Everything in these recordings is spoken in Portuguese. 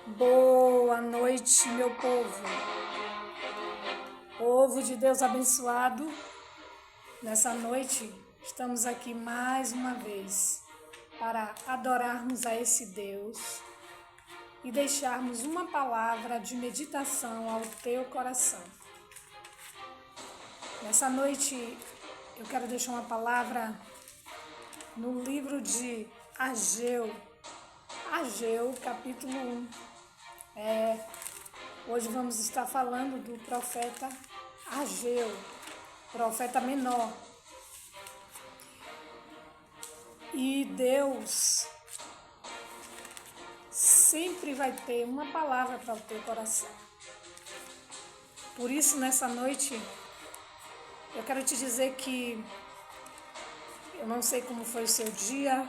Boa noite, meu povo. Povo de Deus abençoado. Nessa noite, estamos aqui mais uma vez para adorarmos a esse Deus e deixarmos uma palavra de meditação ao teu coração. Nessa noite, eu quero deixar uma palavra no livro de Ageu, capítulo 1. Hoje vamos estar falando do profeta Ageu, profeta menor. E Deus sempre vai ter uma palavra para o teu coração. Por isso, nessa noite, eu quero te dizer que eu não sei como foi o seu dia,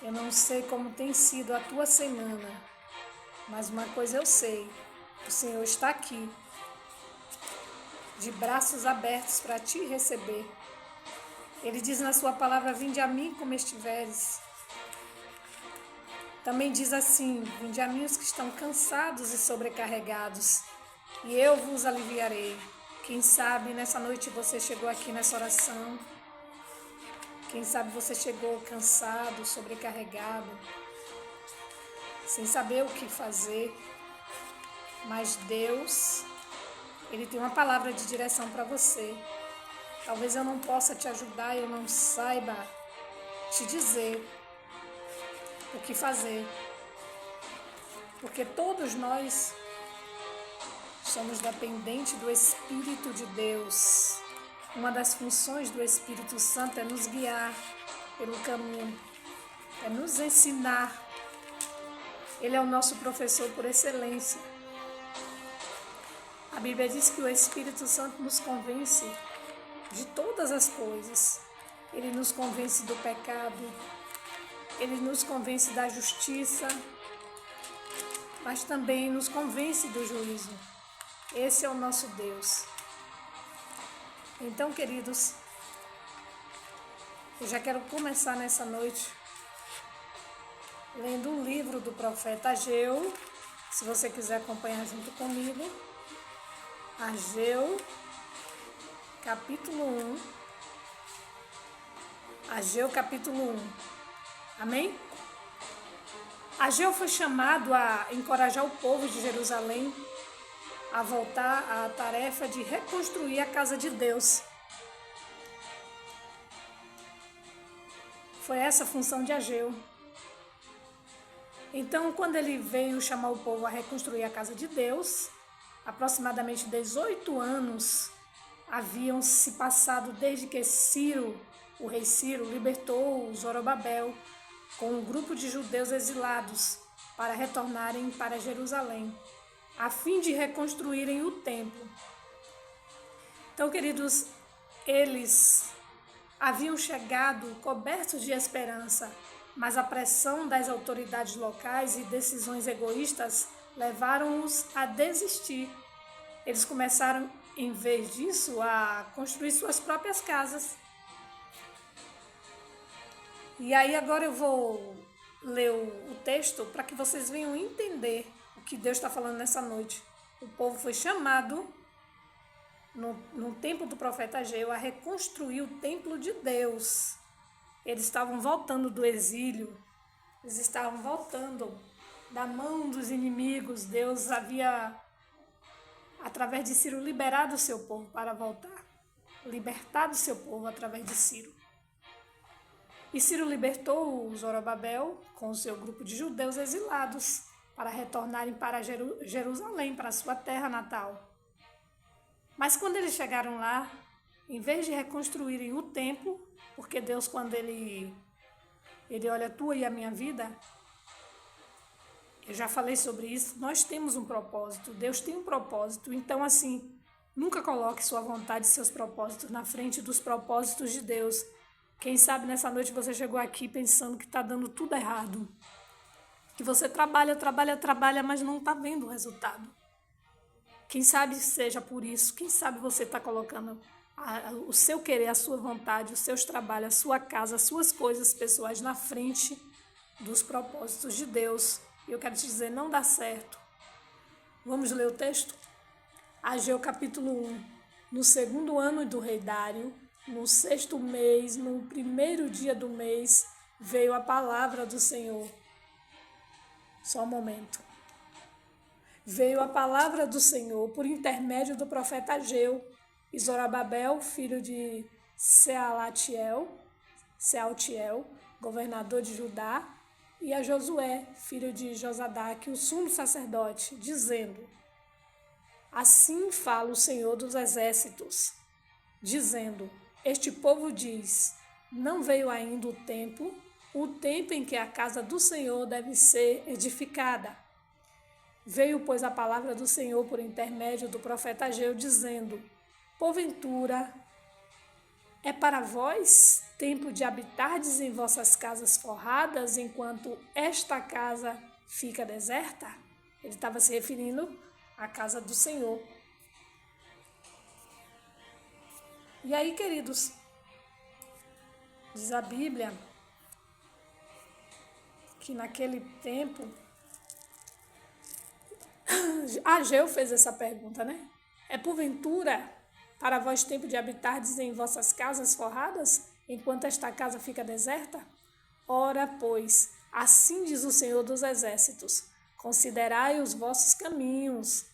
eu não sei como tem sido a tua semana, mas uma coisa eu sei, o Senhor está aqui, de braços abertos para te receber. Ele diz na sua palavra, vinde a mim como estiveres. Também diz assim, vinde a mim os que estão cansados e sobrecarregados, e eu vos aliviarei. Quem sabe nessa noite você chegou aqui nessa oração, quem sabe você chegou cansado, sobrecarregado, sem saber o que fazer, mas Deus, Ele tem uma palavra de direção para você. Talvez eu não possa te ajudar, eu não saiba te dizer o que fazer, porque todos nós somos dependentes do Espírito de Deus. Uma das funções do Espírito Santo é nos guiar pelo caminho, é nos ensinar. Ele é o nosso professor por excelência. A Bíblia diz que o Espírito Santo nos convence de todas as coisas. Ele nos convence do pecado, ele nos convence da justiça, mas também nos convence do juízo. Esse é o nosso Deus. Então, queridos, eu já quero começar nessa noite lendo o livro do profeta Ageu. Se você quiser acompanhar junto comigo, Ageu, capítulo 1. Ageu, capítulo 1. Amém? Ageu foi chamado a encorajar o povo de Jerusalém a voltar à tarefa de reconstruir a casa de Deus. Foi essa a função de Ageu. Então, quando ele veio chamar o povo a reconstruir a casa de Deus, aproximadamente 18 anos haviam se passado desde que Ciro, o rei Ciro, libertou Zorobabel com um grupo de judeus exilados para retornarem para Jerusalém, a fim de reconstruírem o templo. Então, queridos, eles haviam chegado cobertos de esperança, mas a pressão das autoridades locais e decisões egoístas levaram-os a desistir. Eles começaram, em vez disso, a construir suas próprias casas. E aí agora eu vou ler o texto para que vocês venham entender o que Deus está falando nessa noite. O povo foi chamado, no tempo do profeta Ageu, a reconstruir o templo de Deus. Eles estavam voltando do exílio, eles estavam voltando da mão dos inimigos. Deus havia, através de Ciro, liberado o seu povo para voltar, libertado o seu povo através de Ciro. E Ciro libertou Zorobabel com o seu grupo de judeus exilados para retornarem para Jerusalém, para a sua terra natal. Mas quando eles chegaram lá, em vez de reconstruírem o templo, porque Deus, quando Ele olha a tua e a minha vida, eu já falei sobre isso, nós temos um propósito, Deus tem um propósito. Então, assim, nunca coloque sua vontade e seus propósitos na frente dos propósitos de Deus. Quem sabe nessa noite você chegou aqui pensando que está dando tudo errado, que você trabalha, mas não está vendo o resultado. Quem sabe seja por isso, quem sabe você está colocando o seu querer, a sua vontade, os seus trabalhos, a sua casa, as suas coisas pessoais na frente dos propósitos de Deus. E eu quero te dizer, não dá certo. Vamos ler o texto? Ageu capítulo 1. No segundo ano do rei Dário, no sexto mês, no primeiro dia do mês, veio a palavra do Senhor. Só um momento. Veio a palavra do Senhor por intermédio do profeta Ageu, e Zorobabel, filho de Sealtiel, governador de Judá, e a Josué, filho de Josadaque, o sumo sacerdote, dizendo: Assim fala o Senhor dos exércitos, dizendo: Este povo diz, não veio ainda o tempo em que a casa do Senhor deve ser edificada. Veio, pois, a palavra do Senhor por intermédio do profeta Ageu, dizendo: Porventura, é para vós tempo de habitardes em vossas casas forradas, enquanto esta casa fica deserta? Ele estava se referindo à casa do Senhor. E aí, queridos, diz a Bíblia que naquele tempo Ageu fez essa pergunta, né? É porventura para vós tempo de habitardes em vossas casas forradas, enquanto esta casa fica deserta? Ora, pois, assim diz o Senhor dos Exércitos: considerai os vossos caminhos,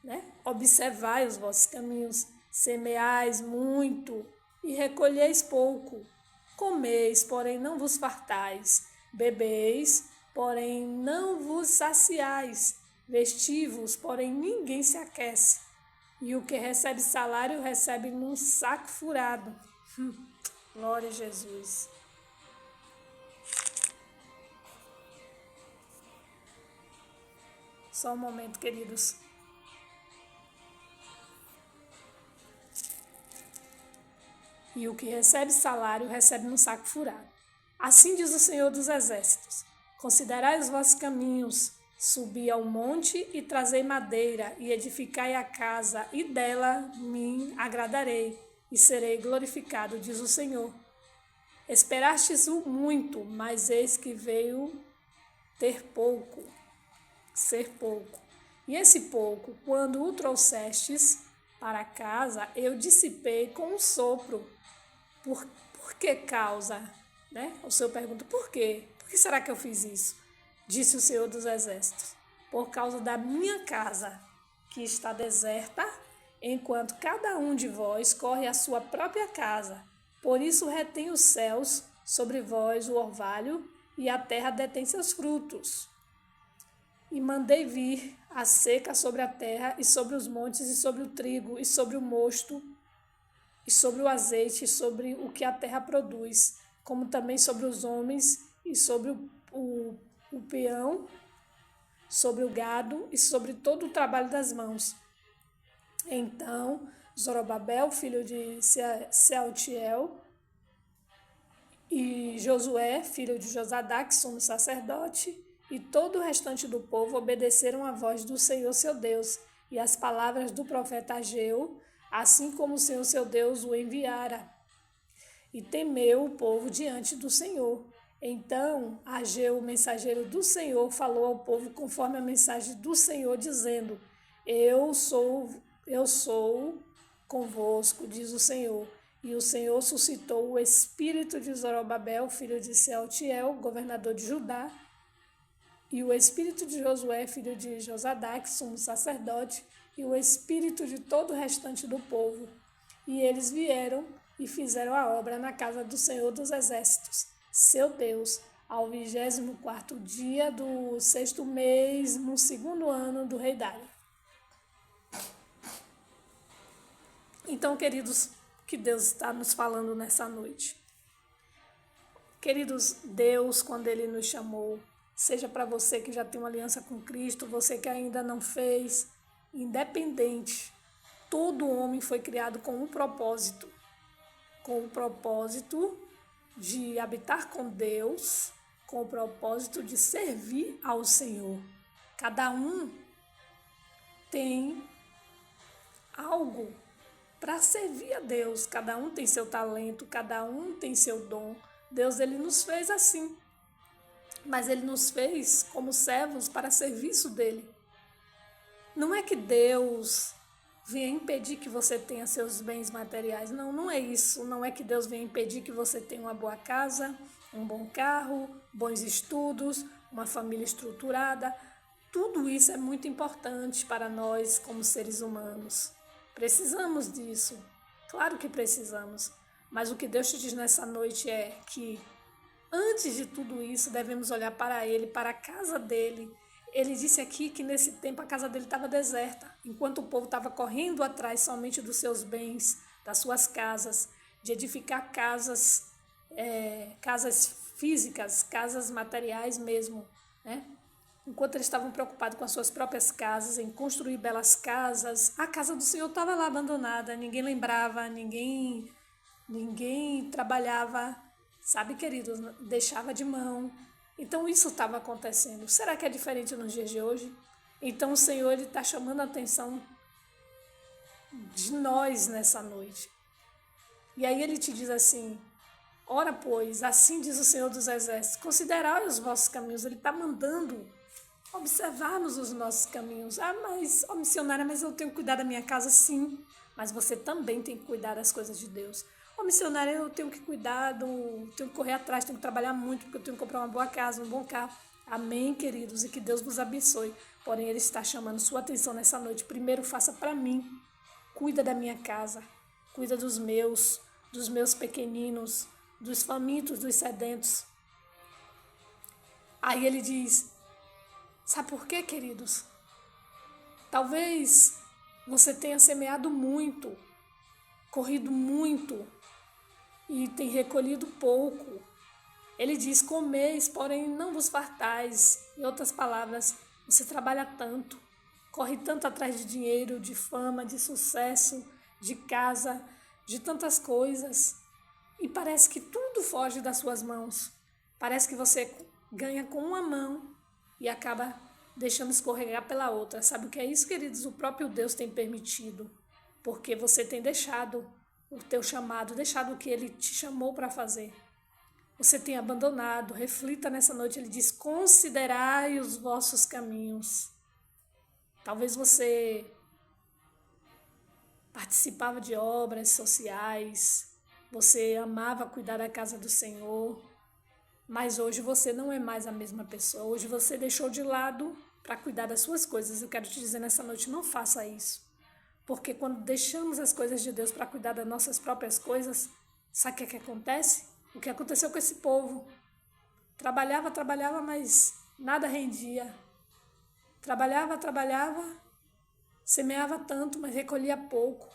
né? Observai os vossos caminhos, semeais muito e recolheis pouco, comeis, porém não vos fartais, bebeis, porém não vos saciais, vestivos, porém ninguém se aquece. E o que recebe salário, recebe num saco furado. Glória a Jesus. Só um momento, queridos. E o que recebe salário, recebe num saco furado. Assim diz o Senhor dos Exércitos: considerai os vossos caminhos, subi ao monte e trazei madeira, e edificai a casa, e dela me agradarei, e serei glorificado, diz o Senhor. Esperastes muito, mas eis que veio ser pouco. E esse pouco, quando o trouxestes para casa, eu dissipei com um sopro. Por que causa? Né? O Senhor pergunta, por quê? Por que será que eu fiz isso? Disse o Senhor dos Exércitos: por causa da minha casa, que está deserta, enquanto cada um de vós corre à sua própria casa. Por isso retém os céus sobre vós o orvalho, e a terra detém seus frutos. E mandei vir a seca sobre a terra, e sobre os montes, e sobre o trigo, e sobre o mosto, e sobre o azeite, e sobre o que a terra produz, como também sobre os homens, e sobre o peão, sobre o gado e sobre todo o trabalho das mãos. Então, Zorobabel, filho de Sealtiel, e Josué, filho de Josadaque, sumo sacerdote, e todo o restante do povo obedeceram à voz do Senhor seu Deus e às palavras do profeta Ageu, assim como o Senhor seu Deus o enviara. E temeu o povo diante do Senhor. Então Ageu, o mensageiro do Senhor, falou ao povo conforme a mensagem do Senhor, dizendo: Eu sou convosco, diz o Senhor. E o Senhor suscitou o espírito de Zorobabel, filho de Sealtiel, governador de Judá, e o espírito de Josué, filho de Josadaque, sumo sacerdote, e o espírito de todo o restante do povo. E eles vieram e fizeram a obra na casa do Senhor dos Exércitos, seu Deus, ao 24º dia do 6º mês, no 2º ano do rei Dário. Então, queridos, que Deus está nos falando nessa noite. Queridos, Deus, quando Ele nos chamou, seja para você que já tem uma aliança com Cristo, você que ainda não fez, independente, todo homem foi criado com o propósito de habitar com Deus, com o propósito de servir ao Senhor. Cada um tem algo para servir a Deus, cada um tem seu talento, cada um tem seu dom. Deus, Ele nos fez assim. mas Ele nos fez como servos para serviço dEle. Não é que Deus venha impedir que você tenha seus bens materiais. Não, não é isso. Não é que Deus venha impedir que você tenha uma boa casa, um bom carro, bons estudos, uma família estruturada. Tudo isso é muito importante para nós como seres humanos. Precisamos disso. Claro que precisamos. Mas o que Deus te diz nessa noite é que, antes de tudo isso, devemos olhar para Ele, para a casa dEle. Ele disse aqui que nesse tempo a casa dele estava deserta, enquanto o povo estava correndo atrás somente dos seus bens, das suas casas, de edificar casas, casas físicas, casas materiais mesmo, né? Enquanto eles estavam preocupados com as suas próprias casas, em construir belas casas, a casa do Senhor estava lá abandonada, ninguém lembrava, ninguém trabalhava, sabe, queridos, deixava de mão. Então isso estava acontecendo. Será que é diferente nos dias de hoje? Então o Senhor está chamando a atenção de nós nessa noite. E aí ele te diz assim: ora, pois, assim diz o Senhor dos Exércitos, considerai os vossos caminhos. Ele está mandando observarmos os nossos caminhos. Ah, mas, missionária, mas eu tenho que cuidar da minha casa, sim. Mas você também tem que cuidar das coisas de Deus. Missionária, eu tenho que cuidar, tenho que correr atrás, tenho que trabalhar muito, porque eu tenho que comprar uma boa casa, um bom carro. Amém, queridos, e que Deus vos abençoe. Porém, Ele está chamando sua atenção nessa noite. Primeiro, faça para mim. Cuida da minha casa. Cuida dos meus pequeninos, dos famintos, dos sedentos. Aí Ele diz, sabe por quê, queridos? Talvez você tenha semeado muito, corrido muito, e tem recolhido pouco. Ele diz, comeis, porém não vos fartais. Em outras palavras, você trabalha tanto, corre tanto atrás de dinheiro, de fama, de sucesso, de casa, de tantas coisas, e parece que tudo foge das suas mãos. Parece que você ganha com uma mão e acaba deixando escorregar pela outra. Sabe o que é isso, queridos? O próprio Deus tem permitido, porque você tem deixado o teu chamado, deixado o que Ele te chamou para fazer. Você tem abandonado. Reflita nessa noite. Ele diz, considerai os vossos caminhos. Talvez você participava de obras sociais, você amava cuidar da casa do Senhor, mas hoje você não é mais a mesma pessoa. Hoje você deixou de lado para cuidar das suas coisas. Eu quero te dizer nessa noite, não faça isso. Porque quando deixamos as coisas de Deus para cuidar das nossas próprias coisas, sabe o que acontece? O que aconteceu com esse povo? Trabalhava, mas nada rendia. Trabalhava, semeava tanto, mas recolhia pouco.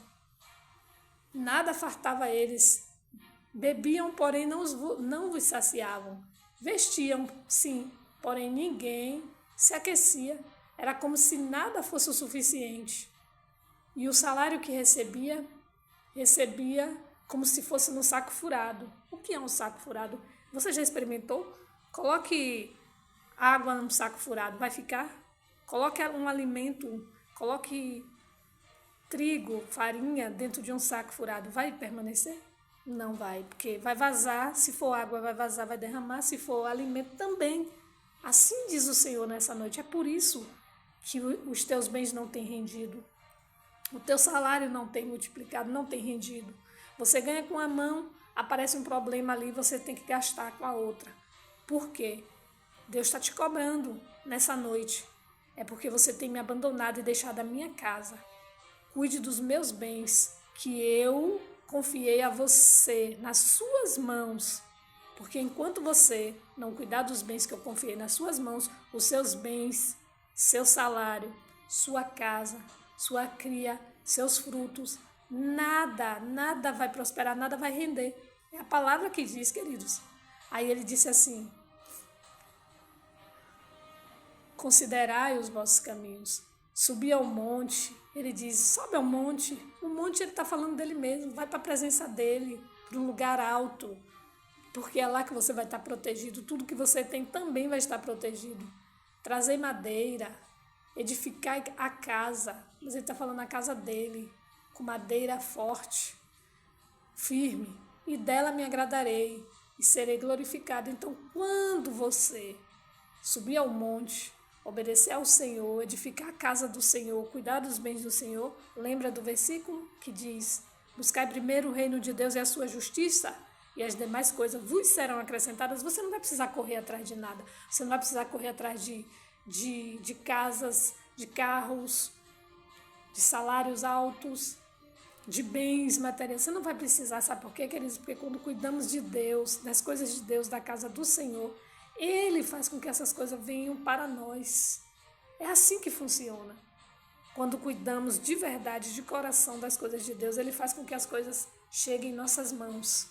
Nada fartava eles. Bebiam, porém não os saciavam. Vestiam, sim, porém ninguém se aquecia. Era como se nada fosse o suficiente. E o salário que recebia como se fosse num saco furado. O que é um saco furado? Você já experimentou? Coloque água num saco furado, vai ficar? Coloque um alimento, coloque trigo, farinha dentro de um saco furado, vai permanecer? Não vai, porque vai vazar. Se for água, vai vazar, vai derramar. Se for alimento, também. Assim diz o Senhor nessa noite. É por isso que os teus bens não têm rendido. O teu salário não tem multiplicado, não tem rendido. Você ganha com a mão, aparece um problema ali, você tem que gastar com a outra. Por quê? Deus está te cobrando nessa noite. É porque você tem me abandonado e deixado a minha casa. Cuide dos meus bens, que eu confiei a você, nas suas mãos. Porque enquanto você não cuidar dos bens que eu confiei nas suas mãos, os seus bens, seu salário, sua casa, sua cria, seus frutos, nada vai prosperar, nada vai render. É a palavra que diz, queridos. Aí ele disse assim, considerai os vossos caminhos. Subi ao monte, ele diz, sobe ao monte. O monte ele está falando dele mesmo, vai para a presença dele, para um lugar alto, porque é lá que você vai estar protegido. Tudo que você tem também vai estar protegido. Trazei madeira, edificar a casa, mas ele está falando a casa dele, com madeira forte, firme, e dela me agradarei e serei glorificado. Então, quando você subir ao monte, obedecer ao Senhor, edificar a casa do Senhor, cuidar dos bens do Senhor. Lembra do versículo que diz: buscai primeiro o reino de Deus e a sua justiça, e as demais coisas vos serão acrescentadas. Você não vai precisar correr atrás de nada. Você não vai precisar correr atrás de casas, de carros, de salários altos, de bens materiais. Você não vai precisar, sabe por quê, queridos? Porque quando cuidamos de Deus, das coisas de Deus, da casa do Senhor, Ele faz com que essas coisas venham para nós. É assim que funciona. Quando cuidamos de verdade, de coração das coisas de Deus, Ele faz com que as coisas cheguem em nossas mãos.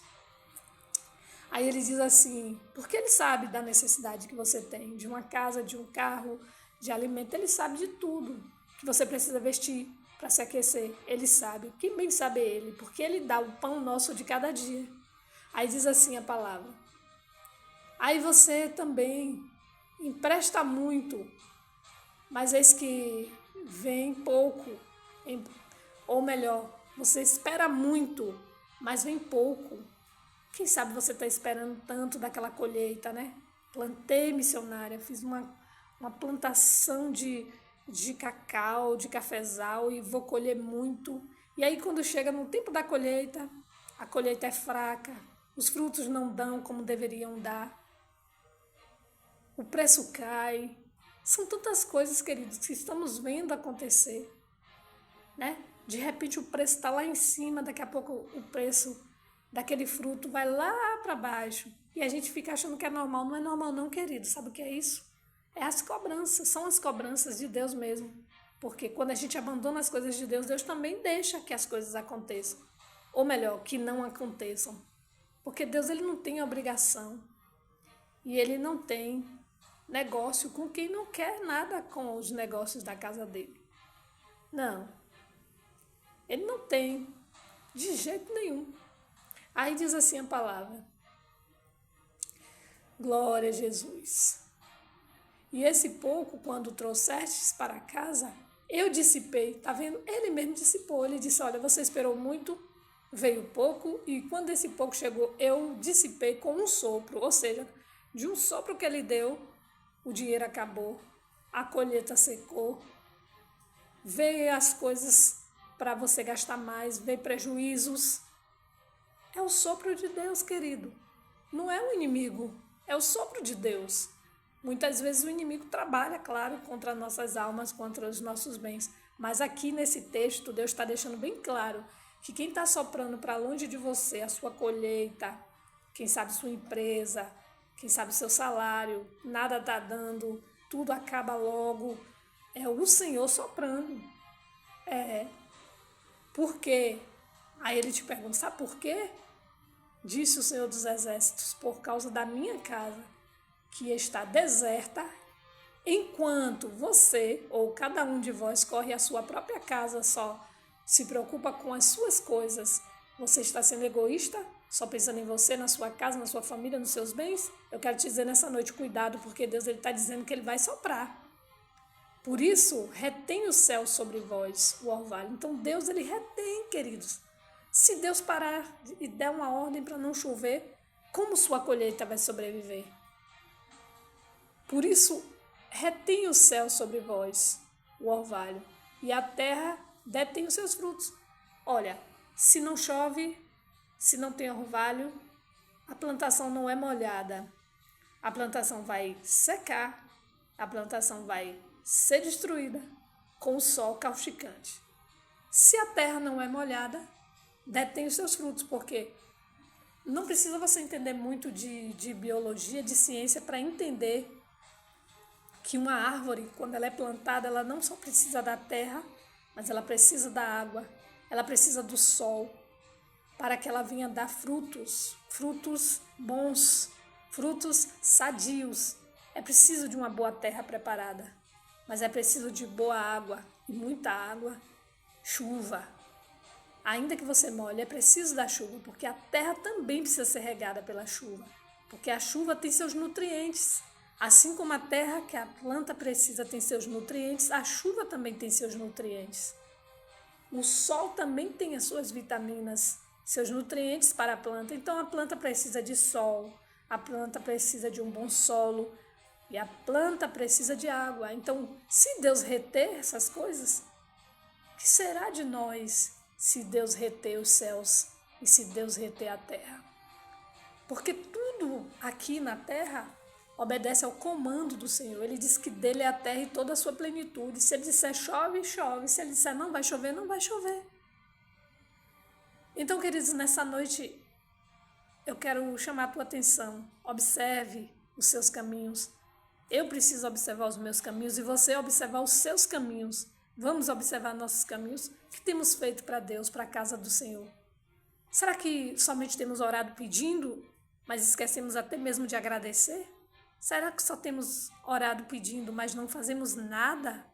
Aí ele diz assim, porque Ele sabe da necessidade que você tem, de uma casa, de um carro, de alimento. Ele sabe de tudo que você precisa vestir para se aquecer. Ele sabe, que bem sabe Ele, porque Ele dá o pão nosso de cada dia. Aí diz assim a palavra: aí você também empresta muito, mas eis que vem pouco. Ou melhor, você espera muito, mas vem pouco. Quem sabe você está esperando tanto daquela colheita, né? Plantei, missionária, fiz uma plantação de cacau, de cafezal, e vou colher muito. E aí quando chega no tempo da colheita, a colheita é fraca, os frutos não dão como deveriam dar, o preço cai. São tantas coisas, queridos, que estamos vendo acontecer, né? De repente o preço está lá em cima, daqui a pouco o preço daquele fruto vai lá para baixo. E a gente fica achando que é normal. Não é normal não, querido. Sabe o que é isso? É as cobranças, são as cobranças de Deus mesmo. Porque quando a gente abandona as coisas de Deus, Deus também deixa que as coisas aconteçam. Ou melhor, que não aconteçam. Porque Deus, Ele não tem obrigação. E Ele não tem negócio com quem não quer nada com os negócios da casa dele. Não. Ele não tem, de jeito nenhum. Aí diz assim a palavra: glória a Jesus. E esse pouco, quando trouxestes para casa, eu dissipei. Tá vendo? Ele mesmo dissipou. Ele disse: olha, você esperou muito, veio pouco, e quando esse pouco chegou, eu dissipei com um sopro. Ou seja, de um sopro que ele deu, o dinheiro acabou, a colheita secou, veio as coisas para você gastar mais, veio prejuízos. É o sopro de Deus, querido. Não é o inimigo, é o sopro de Deus. Muitas vezes o inimigo trabalha, claro, contra nossas almas, contra os nossos bens. Mas aqui nesse texto, Deus está deixando bem claro que quem está soprando para longe de você a sua colheita, quem sabe sua empresa, quem sabe seu salário, nada está dando, tudo acaba logo, é o Senhor soprando. Por quê? Aí ele te pergunta, sabe por quê? Disse o Senhor dos Exércitos: por causa da minha casa, que está deserta, enquanto você, ou cada um de vós, corre a sua própria casa só, se preocupa com as suas coisas, você está sendo egoísta, só pensando em você, na sua casa, na sua família, nos seus bens? Eu quero te dizer nessa noite, cuidado, porque Deus está dizendo que Ele vai soprar. Por isso, retém o céu sobre vós, o orvalho. Então Deus, Ele retém, queridos. Se Deus parar e der uma ordem para não chover, como sua colheita vai sobreviver? Por isso, retém o céu sobre vós, o orvalho, e a terra detém os seus frutos. Olha, se não chove, se não tem orvalho, a plantação não é molhada. A plantação vai secar, a plantação vai ser destruída com o sol causticante. Se a terra não é molhada, detém os seus frutos, porque não precisa você entender muito de biologia, de ciência, para entender que uma árvore, quando ela é plantada, ela não só precisa da terra, mas ela precisa da água, ela precisa do sol, para que ela venha dar frutos, frutos bons, frutos sadios. É preciso de uma boa terra preparada, mas é preciso de boa água, e muita água, chuva. Ainda que você molhe, é preciso da chuva, porque a terra também precisa ser regada pela chuva, porque a chuva tem seus nutrientes. Assim como a terra que a planta precisa tem seus nutrientes, a chuva também tem seus nutrientes. O sol também tem as suas vitaminas, seus nutrientes para a planta. Então a planta precisa de sol, a planta precisa de um bom solo, E a planta precisa de água. Então, se Deus reter essas coisas, o que será de nós se Deus reter os céus e se Deus reter a terra? Porque tudo aqui na terra obedece ao comando do Senhor. Ele diz que dele é a terra e toda a sua plenitude. Se ele disser chove, chove. Se ele disser não vai chover, não vai chover. Então, queridos, nessa noite eu quero chamar a tua atenção. Observe os seus caminhos. Eu preciso observar os meus caminhos e você observar os seus caminhos. Vamos observar nossos caminhos. O que temos feito para Deus, para a casa do Senhor? Será que somente temos orado pedindo, mas esquecemos até mesmo de agradecer? Será que só temos orado pedindo, mas não fazemos nada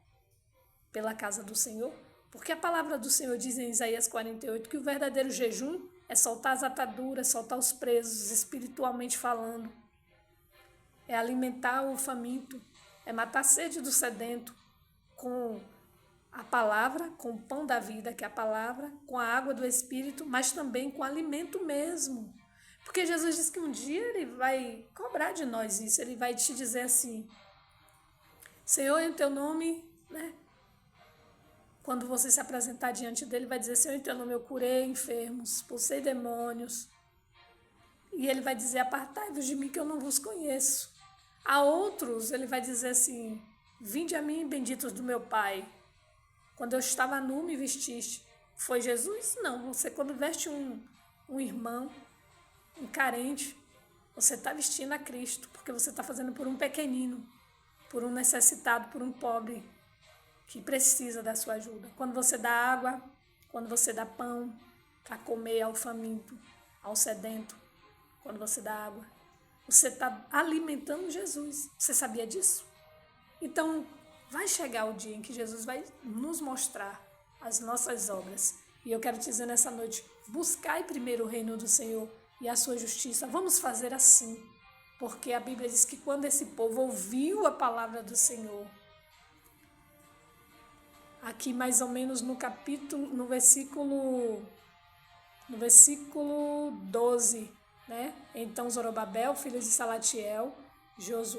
pela casa do Senhor? Porque a palavra do Senhor diz em Isaías 48 que o verdadeiro jejum é soltar as ataduras, soltar os presos, espiritualmente falando. É alimentar o faminto, é matar a sede do sedento com a palavra, com o pão da vida, que é a palavra, com a água do Espírito, mas também com alimento mesmo. Porque Jesus diz que um dia ele vai cobrar de nós isso, ele vai te dizer assim, Senhor, em teu nome, né? Quando você se apresentar diante dele, vai dizer, Senhor, em teu nome eu curei enfermos, expulsei demônios. E ele vai dizer, apartai-vos de mim que eu não vos conheço. A outros, ele vai dizer assim, vinde a mim, benditos do meu Pai. Quando eu estava nu, me vestiste. Foi Jesus? Não, você quando veste um irmão, um carente, você está vestindo a Cristo, porque você está fazendo por um pequenino, por um necessitado, por um pobre que precisa da sua ajuda. Quando você dá água, quando você dá pão para comer ao faminto, ao sedento, quando você dá água, você está alimentando Jesus. Você sabia disso? Então, vai chegar o dia em que Jesus vai nos mostrar as nossas obras. E eu quero te dizer nessa noite, buscai primeiro o reino do Senhor e a sua justiça. Vamos fazer assim, porque a Bíblia diz que quando esse povo ouviu a palavra do Senhor, aqui mais ou menos no capítulo, no versículo 12, né? Então Zorobabel, filho de Salatiel,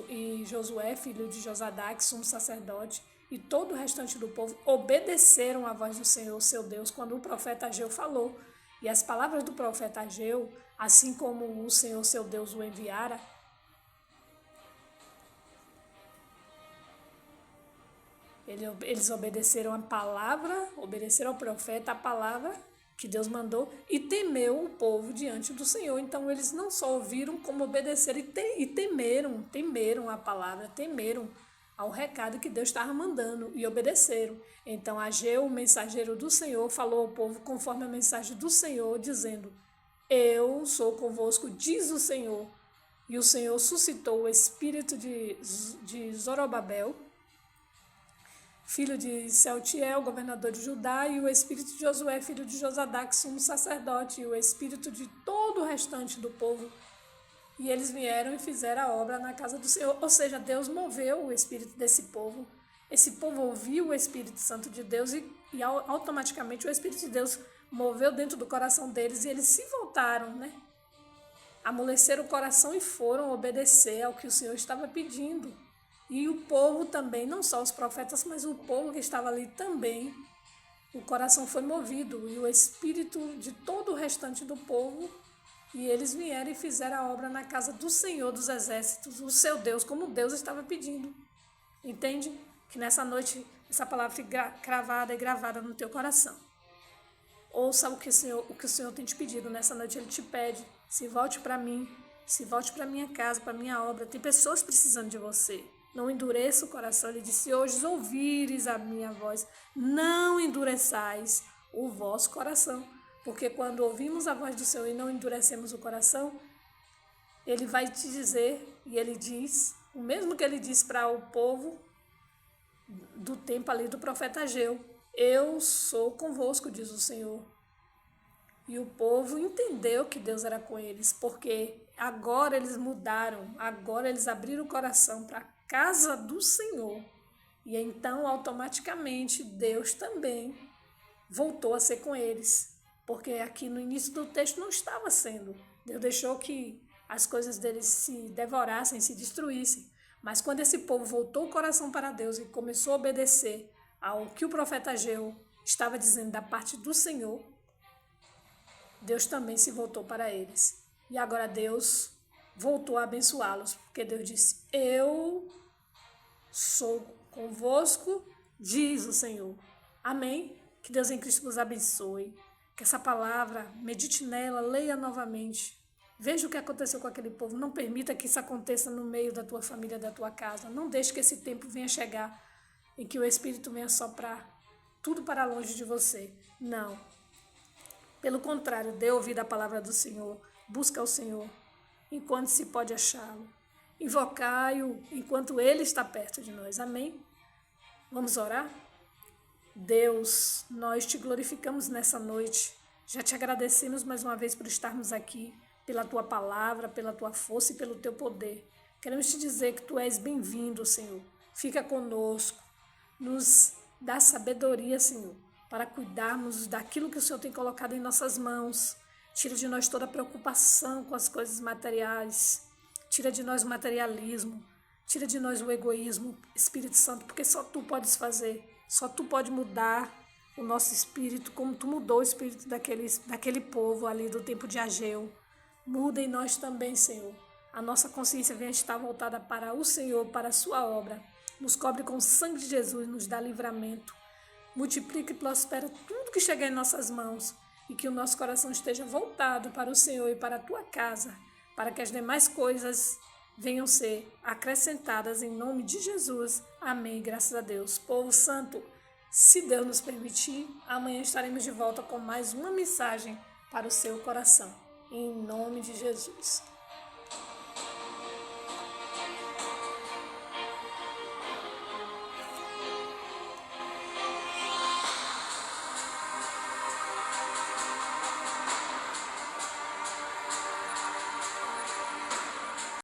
e Josué, filho de Josadaque, sumo sacerdote, e todo o restante do povo obedeceram à voz do Senhor, seu Deus, quando o profeta Ageu falou. E as palavras do profeta Ageu, assim como o Senhor, seu Deus, o enviara, eles obedeceram a palavra, obedeceram ao profeta, a palavra que Deus mandou, e temeu o povo diante do Senhor. Então eles não só ouviram, como obedeceram e temeram a palavra, temeram ao recado que Deus estava mandando e obedeceram. Então Ageu, o mensageiro do Senhor, falou ao povo conforme a mensagem do Senhor, dizendo, eu sou convosco, diz o Senhor. E o Senhor suscitou o espírito de Zorobabel, filho de Sealtiel, governador de Judá, e o espírito de Josué, filho de Josadaque, sumo sacerdote, e o espírito de todo o restante do povo. E eles vieram e fizeram a obra na casa do Senhor. Ou seja, Deus moveu o espírito desse povo. Esse povo ouviu o Espírito Santo de Deus e automaticamente o Espírito de Deus moveu dentro do coração deles e eles se voltaram, né? Amoleceram o coração e foram obedecer ao que o Senhor estava pedindo. E o povo também, não só os profetas, mas o povo que estava ali também, o coração foi movido e o espírito de todo o restante do povo, e eles vieram e fizeram a obra na casa do Senhor dos Exércitos, o seu Deus, como Deus estava pedindo. Entende? Que nessa noite essa palavra fique cravada e gravada no teu coração. Ouça o que o Senhor tem te pedido. Nessa noite Ele te pede, se volte para mim, se volte para minha casa, para minha obra. Tem pessoas precisando de você. Não endureça o coração. Ele disse, hoje ouvires a minha voz, não endureçais o vosso coração. Porque quando ouvimos a voz do Senhor e não endurecemos o coração, Ele vai te dizer, e Ele diz, o mesmo que Ele disse para o povo do tempo ali do profeta Ageu, eu sou convosco, diz o Senhor. E o povo entendeu que Deus era com eles, porque agora eles mudaram, agora eles abriram o coração para a casa do Senhor. E então, automaticamente, Deus também voltou a ser com eles. Porque aqui no início do texto não estava sendo. Deus deixou que as coisas deles se devorassem, se destruíssem. Mas quando esse povo voltou o coração para Deus e começou a obedecer ao que o profeta Ageu estava dizendo da parte do Senhor, Deus também se voltou para eles. E agora Deus voltou a abençoá-los, porque Deus disse: eu sou convosco, diz o Senhor. Amém? Que Deus em Cristo nos abençoe. Que essa palavra, medite nela, leia novamente. Veja o que aconteceu com aquele povo. Não permita que isso aconteça no meio da tua família, da tua casa. Não deixe que esse tempo venha chegar em que o Espírito venha soprar tudo para longe de você. Não. Pelo contrário, dê ouvido à palavra do Senhor. Busca o Senhor enquanto se pode achá-lo. Invocai-o enquanto Ele está perto de nós. Amém? Vamos orar? Deus, nós te glorificamos nessa noite. Já te agradecemos mais uma vez por estarmos aqui, pela tua palavra, pela tua força e pelo teu poder. Queremos te dizer que tu és bem-vindo, Senhor. Fica conosco. Nos dá sabedoria, Senhor, para cuidarmos daquilo que o Senhor tem colocado em nossas mãos. Tira de nós toda preocupação com as coisas materiais. Tira de nós o materialismo. Tira de nós o egoísmo, Espírito Santo, porque só tu podes fazer. Só tu pode mudar o nosso espírito, como tu mudou o espírito daquele povo ali do tempo de Ageu. Muda em nós também, Senhor. A nossa consciência venha estar voltada para o Senhor, para a sua obra. Nos cobre com o sangue de Jesus, nos dá livramento. Multiplica e prospera tudo que chegar em nossas mãos e que o nosso coração esteja voltado para o Senhor e para a tua casa, para que as demais coisas venham ser acrescentadas em nome de Jesus. Amém. Graças a Deus. Povo santo, se Deus nos permitir, amanhã estaremos de volta com mais uma mensagem para o seu coração. Em nome de Jesus.